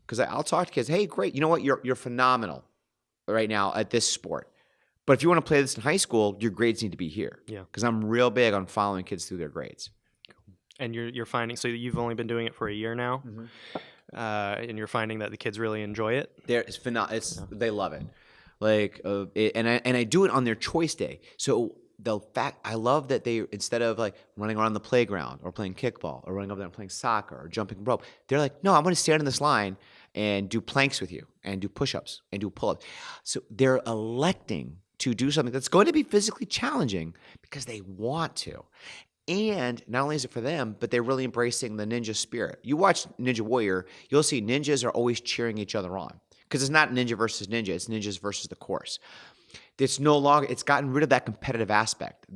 Because I'll talk to kids, hey, great, you know what? You're phenomenal right now at this sport. But if you want to play this in high school, your grades need to be here. Yeah. Because I'm real big on following kids through their grades. And you're finding, so you've only been doing it for a year now, and you're finding that the kids really enjoy it. They love it. Like, and I do it on their choice day. So I love that they, instead of like running around the playground or playing kickball or running over there and playing soccer or jumping rope, they're like, no, I'm going to stand in this line and do planks with you and do push-ups and do pull-ups. So they're electing to do something that's going to be physically challenging because they want to. And not only is it for them, but they're really embracing the ninja spirit. You watch Ninja Warrior, you'll see ninjas are always cheering each other on. Because it's not ninja versus ninja, it's ninjas versus the course. It's no longer, it's gotten rid of that competitive aspect.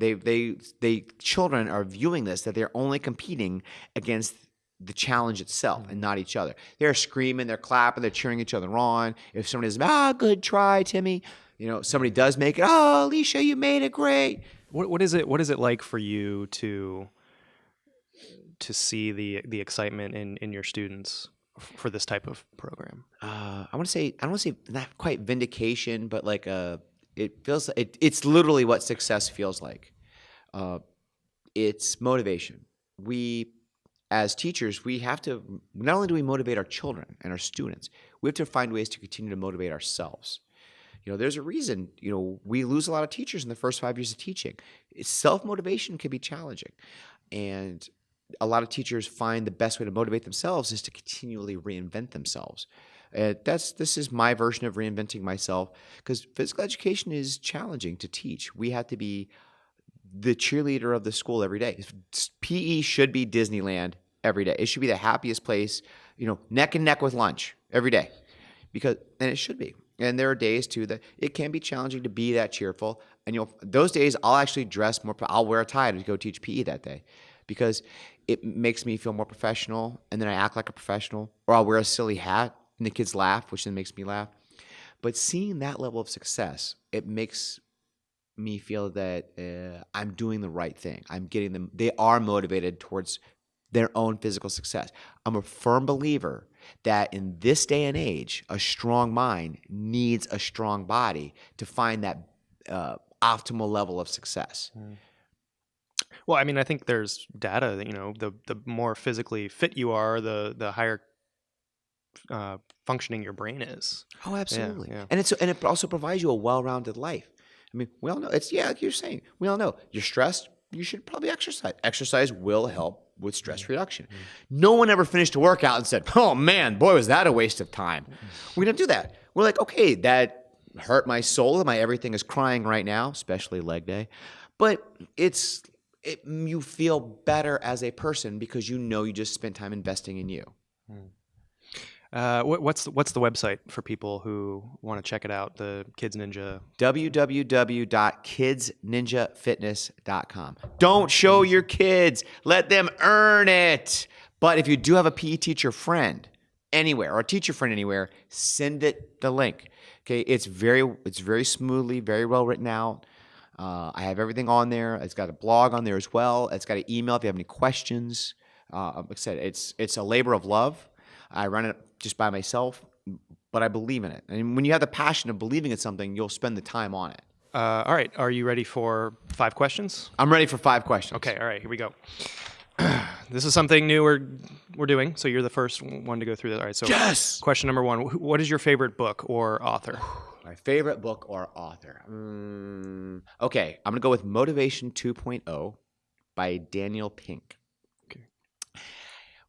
Children are viewing this, that they're only competing against the challenge itself and not each other. They're screaming, they're clapping, they're cheering each other on. If somebody says, good try, Timmy. Somebody does make it, Alicia, you made it great. What is it like for you to see the excitement in your students for this type of program? I don't want to say not quite vindication, but like it feels it's literally what success feels like. It's motivation. We, as teachers, we have to, not only do we motivate our children and our students, we have to find ways to continue to motivate ourselves. There's a reason, we lose a lot of teachers in the first 5 years of teaching. Self-motivation can be challenging. And a lot of teachers find the best way to motivate themselves is to continually reinvent themselves. This is my version of reinventing myself, because physical education is challenging to teach. We have to be the cheerleader of the school every day. PE should be Disneyland every day. It should be the happiest place, neck and neck with lunch every day, and it should be. And there are days too that it can be challenging to be that cheerful. And those days I'll actually dress more. I'll wear a tie to go teach PE that day, because it makes me feel more professional, and then I act like a professional. Or I'll wear a silly hat and the kids laugh, which then makes me laugh. But seeing that level of success, it makes me feel that I'm doing the right thing. I'm getting them. They are motivated towards their own physical success. I'm a firm believer that in this day and age, a strong mind needs a strong body to find that optimal level of success. Well, I mean, I think there's data that, the more physically fit you are, the higher functioning your brain is. Oh, absolutely. Yeah. And it also provides you a well-rounded life. I mean, we all know like you're saying, we all know you're stressed, you should probably exercise. Exercise will help with stress reduction. No one ever finished a workout and said, oh man, boy, was that a waste of time. We don't do that. We're like, okay, that hurt my soul. Everything is crying right now, especially leg day. But you feel better as a person because you just spent time investing in you. What's the website for people who want to check it out? The Kids Ninja. www.kidsninjafitness.com. Don't show your kids. Let them earn it. But if you do have a PE teacher friend anywhere, or a teacher friend anywhere, send it the link. Okay, it's very smoothly, very well written out. I have everything on there. It's got a blog on there as well. It's got an email if you have any questions. Like I said, it's a labor of love. I run it just by myself, but I believe in it. And when you have the passion of believing in something, you'll spend the time on it. All right. Are you ready for 5 questions? I'm ready for 5 questions. Okay. All right. Here we go. This is something new we're doing, so you're the first one to go through this. All right. So, yes! Question number 1: what is your favorite book or author? My favorite book or author? Okay, I'm gonna go with Motivation 2.0 by Daniel Pink. Okay.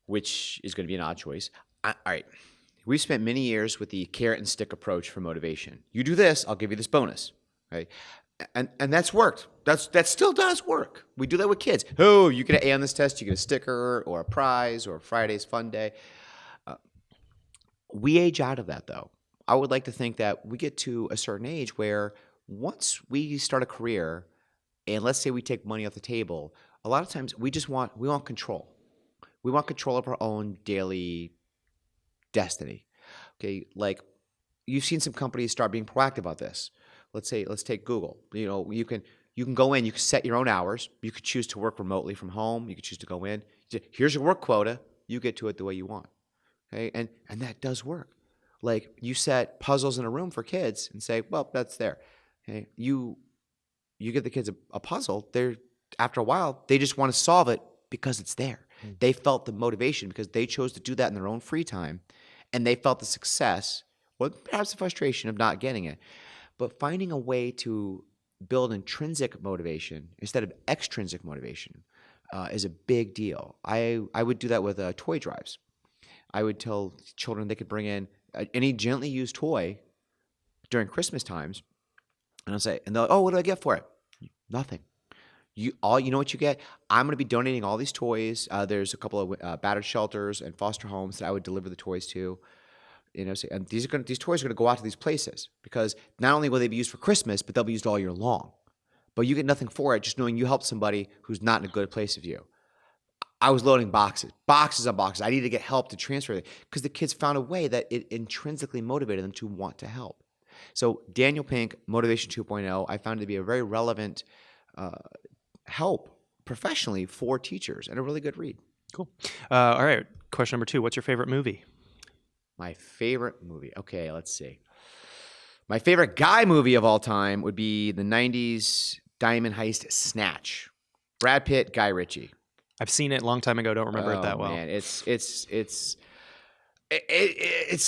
Which is going to be an odd choice. All right. We've spent many years with the carrot and stick approach for motivation. You do this, I'll give you this bonus, right? And that's worked. That still does work. We do that with kids. Oh, you get an A on this test, you get a sticker or a prize or a Friday's fun day. We age out of that, though. I would like to think that we get to a certain age where once we start a career, and let's say we take money off the table, a lot of times we want control. We want control of our own daily destiny. Okay, like you've seen some companies start being proactive about this. Let's take Google. You can You can go in, you can set your own hours. You could choose to work remotely from home. You could choose to go in. Here's your work quota. You get to it the way you want. Okay? And that does work. Like you set puzzles in a room for kids and say, well, that's there. Okay? You give the kids a puzzle. After a while, they just want to solve it because it's there. They felt the motivation because they chose to do that in their own free time. And they felt the success, or perhaps the frustration of not getting it. But finding a way to build intrinsic motivation instead of extrinsic motivation is a big deal. I would do that with toy drives. I would tell children they could bring in any gently used toy during Christmas times, and I'll say, and they'll, oh, what do I get for it? Nothing. You know what you get? I'm going to be donating all these toys. There's a couple of battered shelters and foster homes that I would deliver the toys to. And these toys are going to go out to these places because not only will they be used for Christmas, but they'll be used all year long. But you get nothing for it, just knowing you helped somebody who's not in a good place with you. I was loading boxes on boxes. I needed to get help to transfer it because the kids found a way that it intrinsically motivated them to want to help. So Daniel Pink, Motivation 2.0, I found it to be a very relevant help professionally for teachers and a really good read. Cool. All right. Question number 2. What's your favorite movie? My favorite movie. Okay, let's see. My favorite guy movie of all time would be the 90s diamond heist Snatch. Brad Pitt, Guy Ritchie. I've seen it a long time ago. Don't remember it that well. Man, it's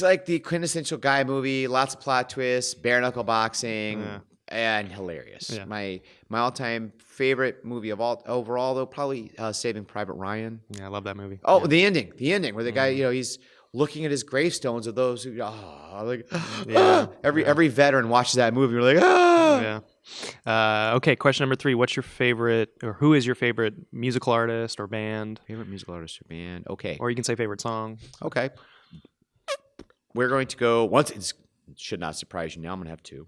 like the quintessential guy movie. Lots of plot twists, bare knuckle boxing, and hilarious. Yeah. My all-time favorite movie overall though, probably Saving Private Ryan. Yeah, I love that movie. Oh, the ending where the guy, he's looking at his gravestones of those who, every veteran watches that movie. You're like, Yeah. Okay, question number 3. What's your favorite, or who is your favorite musical artist or band? Favorite musical artist or band? Okay. Or you can say favorite song. Okay. We're going to go, it should not surprise you now, I'm going to have 2.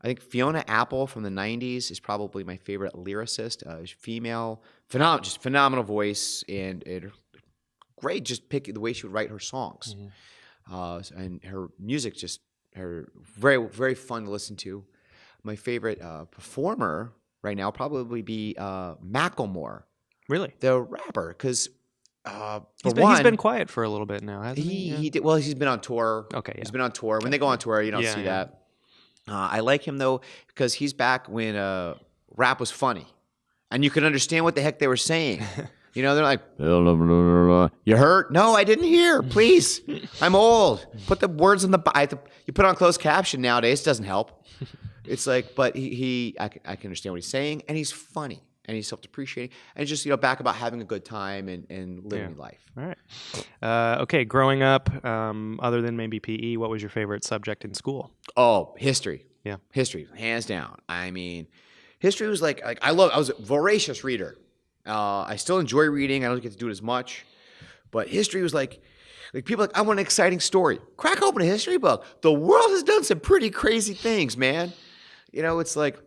I think Fiona Apple from the 90s is probably my favorite lyricist. Female, phenomenal voice, and great just pick the way she would write her songs. And her music very, very fun to listen to. My favorite performer right now probably be Macklemore. Really? The rapper, because he's been quiet for a little bit now, hasn't he? He did well. He's been on tour. Okay, yeah. He's been on tour. When they go on tour, you don't see that. I like him though because he's back when rap was funny, and you could understand what the heck they were saying. They're like, you hurt? No, I didn't hear. Please, I'm old. Put the words on you put on closed caption nowadays. It doesn't help. It's like, but I can understand what he's saying, and he's funny, and he's self-depreciating, and just back about having a good time and living life. All right. Okay, growing up, other than maybe PE, what was your favorite subject in school? Oh, history. Yeah, history, hands down. I mean, history was like I was a voracious reader. I still enjoy reading. I don't get to do it as much, but history was like people I want an exciting story. Crack open a history book. The world has done some pretty crazy things, man. It's like,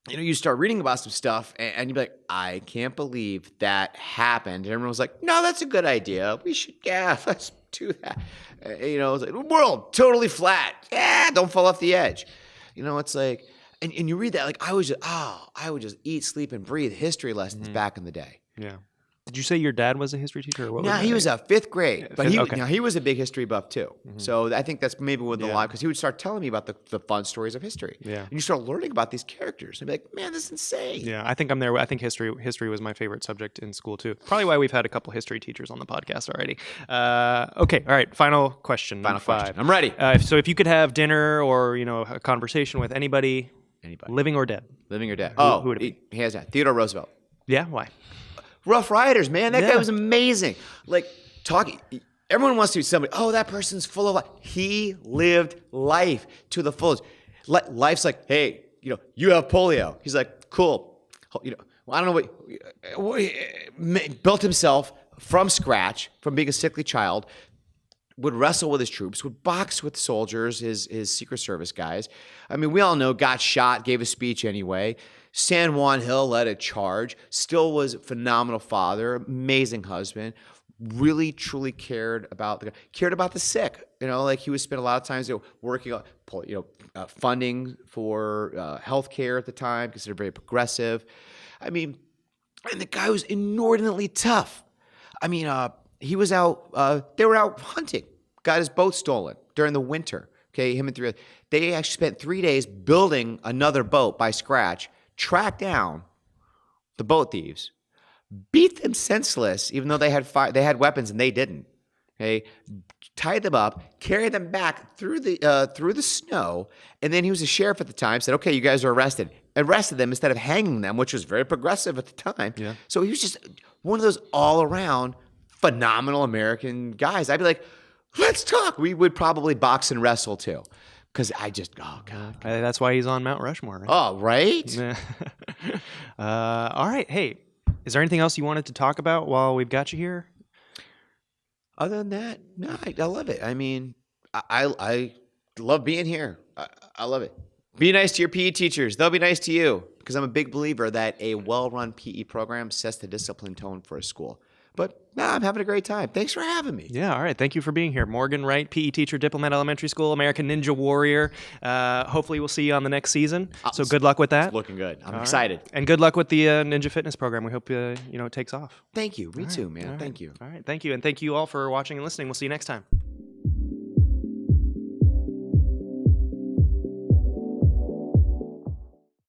you start reading about some stuff and you'd be like, I can't believe that happened. And everyone was like, no, that's a good idea. Let's do that. It's like, the world totally flat. Yeah, don't fall off the edge. It's like, and you read that, like I would just eat, sleep, and breathe history lessons back in the day. Yeah. Did you say your dad was a history teacher? Or what? No, he was a 5th grade, but he was a big history buff too. So I think that's maybe with the line because he would start telling me about the fun stories of history. Yeah, and you start learning about these characters and be like, man, this is insane. Yeah, I think I'm there. I think history was my favorite subject in school too. Probably why we've had a couple history teachers on the podcast already. Okay, all right. Final question. Final 5. question. I'm ready. So if you could have dinner or a conversation with anybody, living or dead, who would it be? He has that. Theodore Roosevelt. Yeah, why? Rough Riders, man. That guy was amazing. Like, talking, everyone wants to be somebody, that person's full of life. He lived life to the fullest. Life's like, hey, you have polio. He's like, cool. I don't know what, built himself from scratch, from being a sickly child, would wrestle with his troops, would box with soldiers, his Secret Service guys. I mean, we all know, got shot, gave a speech anyway. San Juan Hill led a charge, still was a phenomenal father, amazing husband, really truly cared about the sick. Like he would spend a lot of times working on funding for healthcare at the time, considered very progressive. I mean, and the guy was inordinately tough. I mean, he was out. They were out hunting. Got his boat stolen during the winter. Okay, him and three. They actually spent 3 days building another boat by scratch. Tracked down the boat thieves, beat them senseless, even though they had weapons and they didn't. Okay, tied them up, carried them back through the snow, and then he was a sheriff at the time. Said, "Okay, you guys are arrested." Arrested them instead of hanging them, which was very progressive at the time. Yeah. So he was just one of those all-around phenomenal American guys. I'd be like, "Let's talk." We would probably box and wrestle too, because oh god, That's why he's on Mount Rushmore, right? oh right. Yeah. All right. Hey, is there anything else you wanted to talk about while we've got you here? Other than that, no, I love it. I mean, I love being here. I love it. Be nice to your PE teachers. They'll be nice to you, because I'm a big believer that a well-run PE program sets the discipline tone for a school. But I'm having a great time. Thanks for having me. Yeah, all right. Thank you for being here. Morgan Wright, PE teacher, Diplomat Elementary School, American Ninja Warrior. Hopefully we'll see you on the next season. So good luck with that. It's looking good. I'm excited. Right. And good luck with the Ninja Fitness program. We hope it takes off. Thank you. Me too, man. Thank you. All right. Thank you. And thank you all for watching and listening. We'll see you next time.